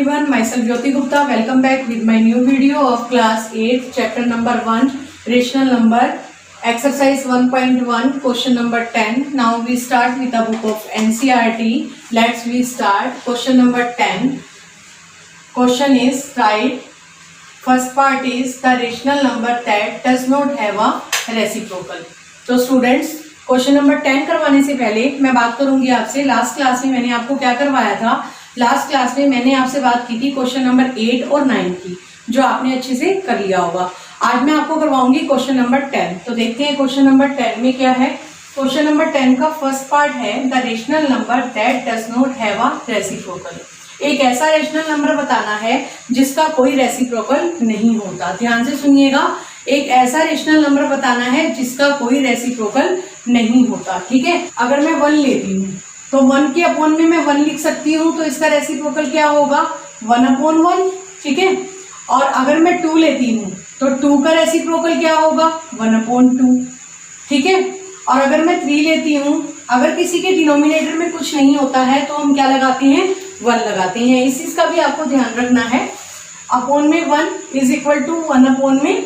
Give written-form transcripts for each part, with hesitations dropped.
everyone, myself Jyoti Gupta. Welcome back with my new video of class 8, chapter number 1, rational number, exercise 1.1, question number 10. Now we start with the book of NCERT. We start question number 10. Question is right. First part is the rational number that does not have a reciprocal. तो students question number 10 करवाने से पहले मैं बात करूंगी आपसे, last class में मैंने आपको क्या करवाया था। लास्ट क्लास में मैंने आपसे बात की थी क्वेश्चन नंबर 8 और 9 की, जो आपने अच्छे से कर लिया होगा। आज मैं आपको करवाऊंगी क्वेश्चन नंबर 10। तो देखते हैं क्वेश्चन नंबर 10 में क्या है। क्वेश्चन नंबर 10 का फर्स्ट पार्ट है the rational number that does not have a reciprocal. एक ऐसा रेशनल नंबर बताना है जिसका कोई रेसिप्रोकल नहीं होता। ध्यान से सुनिएगा, एक ऐसा रेशनल नंबर बताना है जिसका कोई रेसिप्रोकल नहीं होता। ठीक है, अगर मैं 1 लेती हूँ तो 1 के अपॉन में मैं 1 लिख सकती हूँ, तो इसका रेसिप्रोकल क्या होगा 1/1। ठीक है, और अगर मैं 2 लेती हूँ तो 2 का रेसिप्रोकल क्या होगा 1/2। ठीक है, और अगर मैं 3 लेती हूँ, अगर किसी के डिनोमिनेटर में कुछ नहीं होता है तो हम क्या लगाते हैं 1 लगाते हैं। इस चीज का भी आपको ध्यान रखना है। अपॉन में 1 इज इक्वल टू 1/3,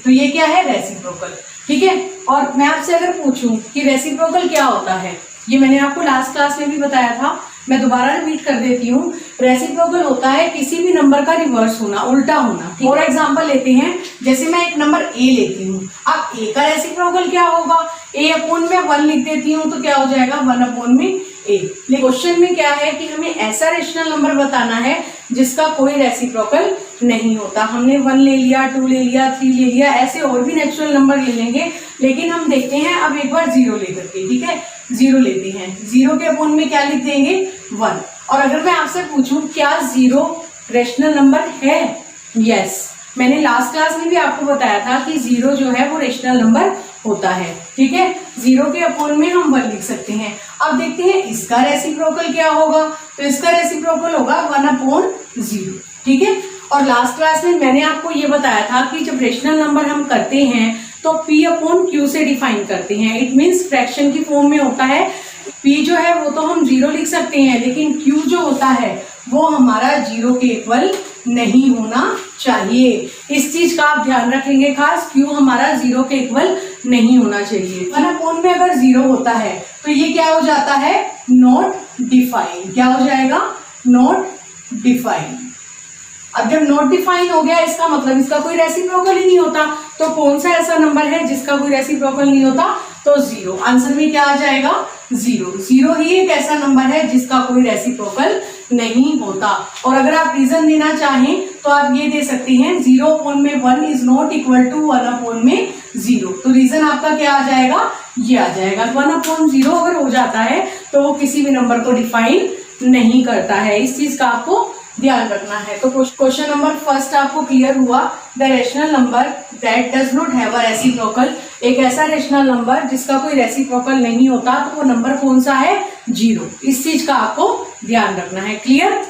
तो ये क्या है रेसिप्रोकल। ठीक है, और मैं आपसे अगर पूछूं कि रेसिप्रोकल क्या होता है, ये मैंने आपको लास्ट क्लास में भी बताया था, मैं दोबारा रिपीट कर देती हूँ। रेसिप्रोकल होता है किसी भी नंबर का रिवर्स होना, उल्टा होना। फॉर एग्जांपल लेते हैं, जैसे मैं एक नंबर ए लेती हूँ, अब ए का रेसिप्रोकल क्या होगा, ए अपॉन में 1 लिख देती हूँ तो क्या हो जाएगा 1/a। क्वेश्चन में क्या है कि हमें ऐसा रेशनल नंबर बताना है जिसका कोई रेसिप्रोकल नहीं होता। हमने 1 ले लिया, 2 ले लिया, 3 ले लिया, ऐसे और भी नेचुरल नंबर ले लेंगे, लेकिन हम देखते हैं अब एक बार 0 लेकर के। ठीक है, 0 लेते हैं, 0 के अपॉन में क्या लिख देंगे 1। और अगर मैं आपसे पूछूं क्या 0 रेशनल नंबर है, यस, मैंने लास्ट क्लास में भी आपको बताया था कि 0 जो है वो रेशनल नंबर होता है। ठीक है, 0 के अपॉन में हम 1 लिख सकते हैं। अब देखते हैं इसका रेसिप्रोकल क्या होगा, तो इसका रेसिप्रोकल होगा 1/0। ठीक है, और लास्ट क्लास में मैंने आपको ये बताया था कि जब रेशनल नंबर हम करते हैं तो p/q से डिफाइन करते हैं। इट मीन्स फ्रैक्शन की फॉर्म में होता है। p जो है वो तो हम 0 लिख सकते हैं, लेकिन q जो होता है वो हमारा 0 के इक्वल नहीं होना चाहिए। इस चीज का आप ध्यान रखेंगे खास, q हमारा 0 के इक्वल नहीं होना चाहिए। 1/, में अगर 0 होता है तो ये क्या हो जाता है नॉट डिफाइंड। क्या हो जाएगा नॉट डिफाइंड। अब जब नॉट डिफाइन हो गया, इसका मतलब इसका कोई रेसिप्रोकल ही नहीं होता। तो कौन सा ऐसा नंबर है जिसका कोई रेसिप्रोकल नहीं होता, तो 0। आंसर में क्या आ जाएगा 0। 0 ही एक ऐसा नंबर है जिसका कोई रेसिप्रोकल नहीं होता। और अगर आप रीजन देना चाहें तो आप ये दे सकते हैं 0 में 1 इज नॉट इक्वल टू 1 में 0। तो रीजन आपका क्या आ जाएगा, ये आ जाएगा 1/0 अगर हो जाता है तो वो किसी भी नंबर को डिफाइन नहीं करता है। इस चीज का आपको ध्यान रखना है। तो क्वेश्चन नंबर फर्स्ट आपको क्लियर हुआ, the rational number that does not have a reciprocal. एक ऐसा रेशनल नंबर जिसका कोई रेसिप्रोकल नहीं होता, तो वो नंबर कौन सा है 0। इस चीज का आपको ध्यान रखना है। Clear.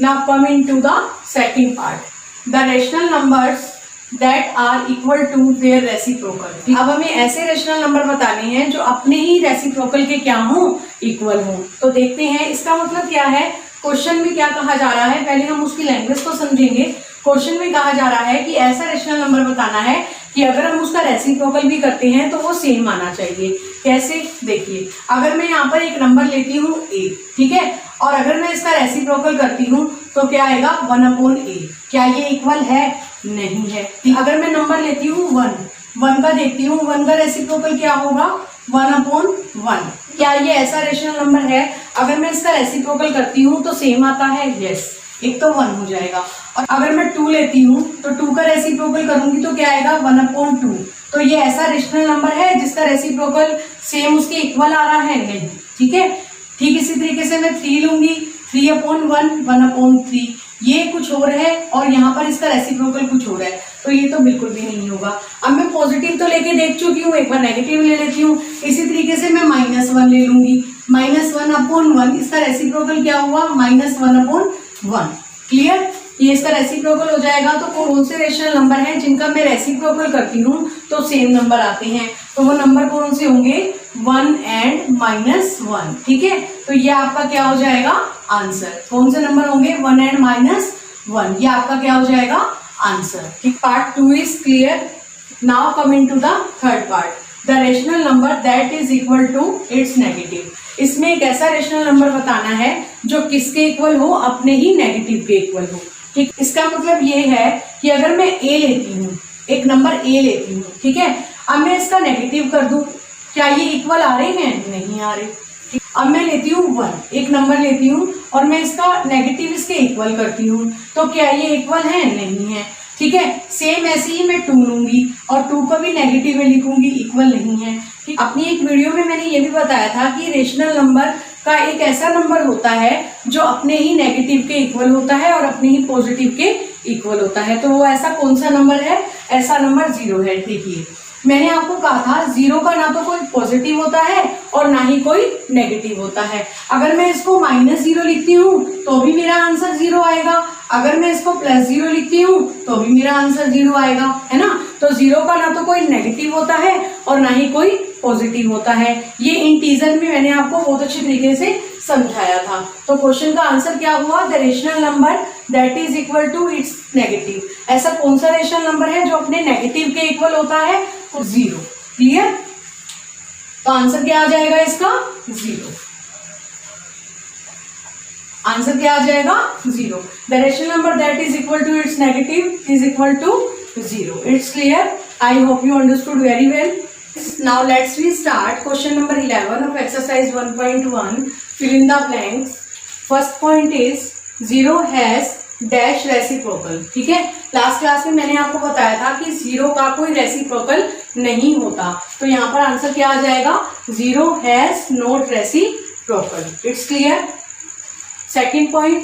Now coming to the second part, the rational numbers that are equal to their reciprocal. अब हमें ऐसे रेशनल नंबर बताने हैं जो अपने ही रेसिप्रोकल के क्या हो, इक्वल हो। तो देखते हैं इसका मतलब क्या है। क्वेश्चन में क्या कहा जा रहा है, पहले हम उसकी लैंग्वेज को समझेंगे। क्वेश्चन में कहा जा रहा है कि ऐसा रेशनल नंबर बताना है कि अगर हम उसका रेसिप्रोकल भी करते हैं तो वो सेम आना चाहिए। कैसे, देखिए, अगर मैं यहाँ पर एक नंबर लेती हूँ a, ठीक है, और अगर मैं इसका रेसिप्रोकल करती हूँ तो क्या आएगा 1/a। क्या ये इक्वल है, नहीं है। अगर मैं नंबर लेती हूँ 1 का देखती हूँ, 1 का रेसिप्रोकल क्या होगा 1/1। क्या ये ऐसा रेशनल नंबर है, अगर मैं इसका रेसिप्रोकल करती हूँ तो सेम आता है, यस, एक तो 1 हो जाएगा। और अगर मैं 2 लेती हूँ तो 2 का रेसिप्रोकल करूंगी तो क्या आएगा 1/2। तो ये ऐसा रेशनल नंबर है जिसका रेसिप्रोकल सेम उसके इक्वल आ रहा है, नहीं। ठीक है, ठीक इसी तरीके से मैं 3 लूंगी, 3/1 1/3, ये कुछ और है और यहाँ पर इसका रेसिप्रोकल कुछ और है, तो ये तो बिल्कुल भी नहीं होगा। अब मैं पॉजिटिव तो लेके देख चुकी हूँ, एक बार नेगेटिव ले लेती हूँ। इसी तरीके से मैं -1 ले लूंगी, -1/1, इसका रेसिप्रोकल क्या हुआ -1/1। क्लियर, ये इसका रेसिप्रोकल हो जाएगा। तो कौन से रेशनल नंबर हैं जिनका मैं रेसिप्रोकल करती हूँ तो सेम नंबर आते हैं, तो वो नंबर कौन से होंगे 1 and -1। ठीक है, तो ये आपका क्या हो जाएगा आंसर। कौन से नंबर होंगे 1 and 1। ये आपका क्या हो जाएगा आंसर। ठीक, part 2 is clear. Now coming to the third part, the rational number that is equal to its negative. इसमें एक ऐसा रेशनल नंबर बताना है जो किसके इक्वल हो, अपने ही नेगेटिव के इक्वल हो। ठीक, इसका मतलब ये है कि अगर मैं ए लेती हूँ, एक नंबर ए लेती हूँ, ठीक है, अब मैं इसका नेगेटिव कर दूं, क्या ये इक्वल आ रहे हैं? नहीं आ रहे। ठीक, अब मैं लेती हूँ 1, एक नंबर लेती हूँ और मैं इसका नेगेटिव इसके इक्वल करती हूँ, तो क्या ये इक्वल है? नहीं है। ठीक है, सेम ऐसे ही मैं 2 लूंगी और 2 को भी नेगेटिव में लिखूंगी, इक्वल नहीं है। ठीक, अपनी एक वीडियो में मैंने ये भी बताया था कि रेशनल नंबर का एक ऐसा नंबर होता है जो अपने ही नेगेटिव के इक्वल होता है और अपने ही पॉजिटिव के इक्वल होता है। तो वो ऐसा कौन सा नंबर है? ऐसा नंबर 0 है। देखिए, मैंने आपको कहा था 0 का ना तो कोई पॉजिटिव होता है और ना ही कोई नेगेटिव होता है। अगर मैं इसको -0 लिखती हूँ तो भी मेरा आंसर 0 आएगा, अगर मैं इसको +0 लिखती हूँ तो भी मेरा आंसर 0 आएगा, है ना। तो 0 का ना तो कोई नेगेटिव होता है और ना ही कोई पॉजिटिव होता है। ये इंटीजर में मैंने आपको बहुत अच्छी तरीके से समझाया था। तो क्वेश्चन का आंसर क्या हुआ? The rational number that is equal to its negative. ऐसा कौन सा रेशनल नंबर है जो अपने नेगेटिव के इक्वल होता है? 0। क्लियर? तो आंसर क्या आ जाएगा इसका? 0। आंसर क्या आ जाएगा? 0। The rational number that is equal to its negative is equal to 0. It's clear? I hope you understood very well. Now let's we start question number 11 of exercise 1.1. Fill in the blanks. First point is 0 has dash reciprocal. ठीक है, last class में मैंने आपको बताया था कि 0 का कोई रेसिप्रोकल नहीं होता, तो यहाँ पर आंसर क्या आ जाएगा? 0 has not reciprocal. It's clear? Second point,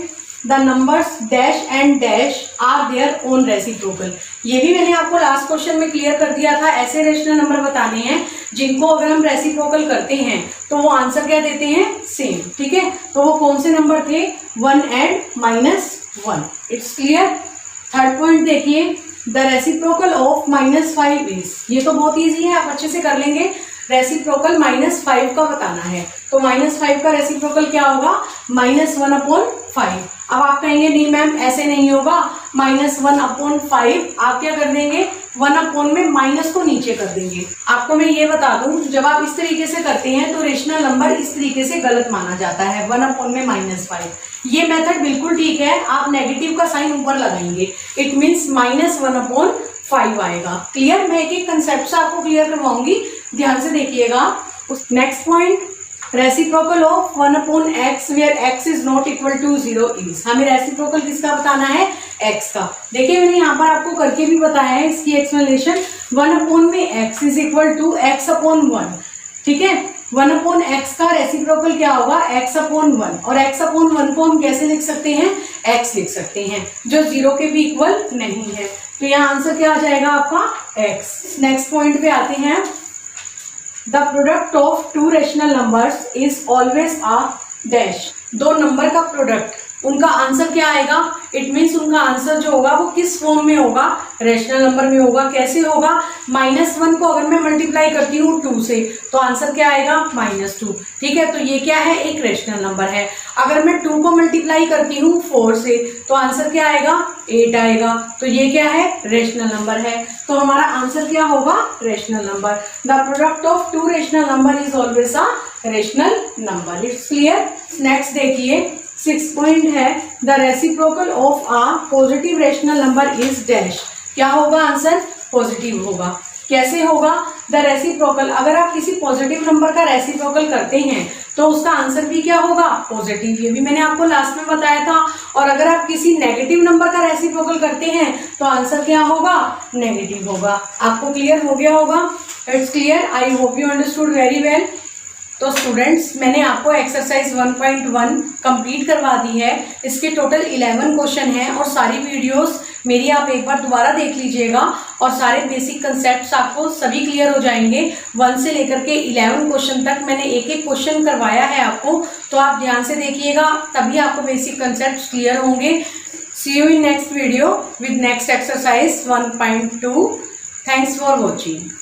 the numbers dash and dash are their own reciprocal. ये भी मैंने आपको लास्ट क्वेश्चन में क्लियर कर दिया था। ऐसे रेशनल नंबर बताने हैं जिनको अगर हम रेसिप्रोकल करते हैं तो वो आंसर क्या देते हैं? सेम। ठीक है, तो वो कौन से नंबर थे? 1 and -1. It's clear? Third point देखिए, द रेसिप्रोकल ऑफ -5 इज, ये तो बहुत ईजी है, आप अच्छे से कर लेंगे। रेसिप्रोकल -5 का बताना है, तो -5 का रेसिप्रोकल क्या होगा? -1/5। अब आप कहेंगे नहीं मैम ऐसे नहीं होगा, -1/5 आप क्या कर देंगे? 1 में माइनस को नीचे कर देंगे। आपको मैं ये बता दूं, जब आप इस तरीके से करते हैं तो रेशनल नंबर इस तरीके से गलत माना जाता है, 1 में -5। ये मेथड बिल्कुल ठीक है, आप नेगेटिव का साइन ऊपर लगाएंगे, इट मीन्स -1/5 आएगा। क्लियर? मैं एक एक कंसेप्ट से आपको क्लियर करवाऊंगी, ध्यान से देखिएगा। Next point, reciprocal of 1/x where x is not equal to 0 is. हमें रेसिप्रोकल किसका बताना है? x का। देखिए मैंने यहाँ पर आपको करके भी बताया है इसकी एक्सप्लेनेशन। 1 में x is equal to x/1। ठीक है, 1/x का रेसिप्रोकल क्या होगा? x/1, और x/1 को हम कैसे लिख सकते हैं? x लिख सकते हैं, जो 0 के भी इक्वल नहीं है। तो यहाँ आंसर क्या आ जाएगा आपका? x। नेक्स्ट पॉइंट पे आते हैं, the product of 2 rational numbers is always a dash. 2 number का प्रोडक्ट, उनका आंसर क्या आएगा? इट मीन्स उनका आंसर जो होगा वो किस फॉर्म में होगा? रेशनल नंबर में होगा। कैसे होगा? -1 को अगर मैं मल्टीप्लाई करती हूँ 2 से तो आंसर क्या आएगा? -2। ठीक है, तो ये क्या है? एक रेशनल नंबर है। अगर मैं 2 को मल्टीप्लाई करती हूँ 4 से तो आंसर क्या आएगा? 8 आएगा। तो ये क्या है? रेशनल नंबर है। तो हमारा आंसर क्या होगा? Rational number. The product of 2 rational number is always a rational number. It's clear? Next देखिए, 6 पॉइंट है, the reciprocal of a positive rational number is dash. क्या होगा आंसर? पॉजिटिव होगा। कैसे होगा? द रेसिप्रोकल, अगर आप किसी पॉजिटिव नंबर का रेसिप्रोकल करते हैं तो उसका आंसर भी क्या होगा? पॉजिटिव। ये भी मैंने आपको लास्ट में बताया था। और अगर आप किसी नेगेटिव नंबर का रेसिप्रोकल करते हैं तो आंसर क्या होगा? नेगेटिव होगा। आपको क्लियर हो गया होगा? It's clear? I hope you understood very well. तो स्टूडेंट्स, मैंने आपको एक्सरसाइज 1.1 कंप्लीट करवा दी है। इसके टोटल 11 क्वेश्चन हैं और सारी वीडियोस मेरी आप एक बार दोबारा देख लीजिएगा और सारे बेसिक कंसेप्ट्स आपको सभी क्लियर हो जाएंगे। 1 से लेकर के 11 क्वेश्चन तक मैंने एक एक क्वेश्चन करवाया है आपको, तो आप ध्यान से देखिएगा, तभी आपको बेसिक कंसेप्ट्स क्लियर होंगे। See you in next video with next exercise 1.2। Thanks for watching.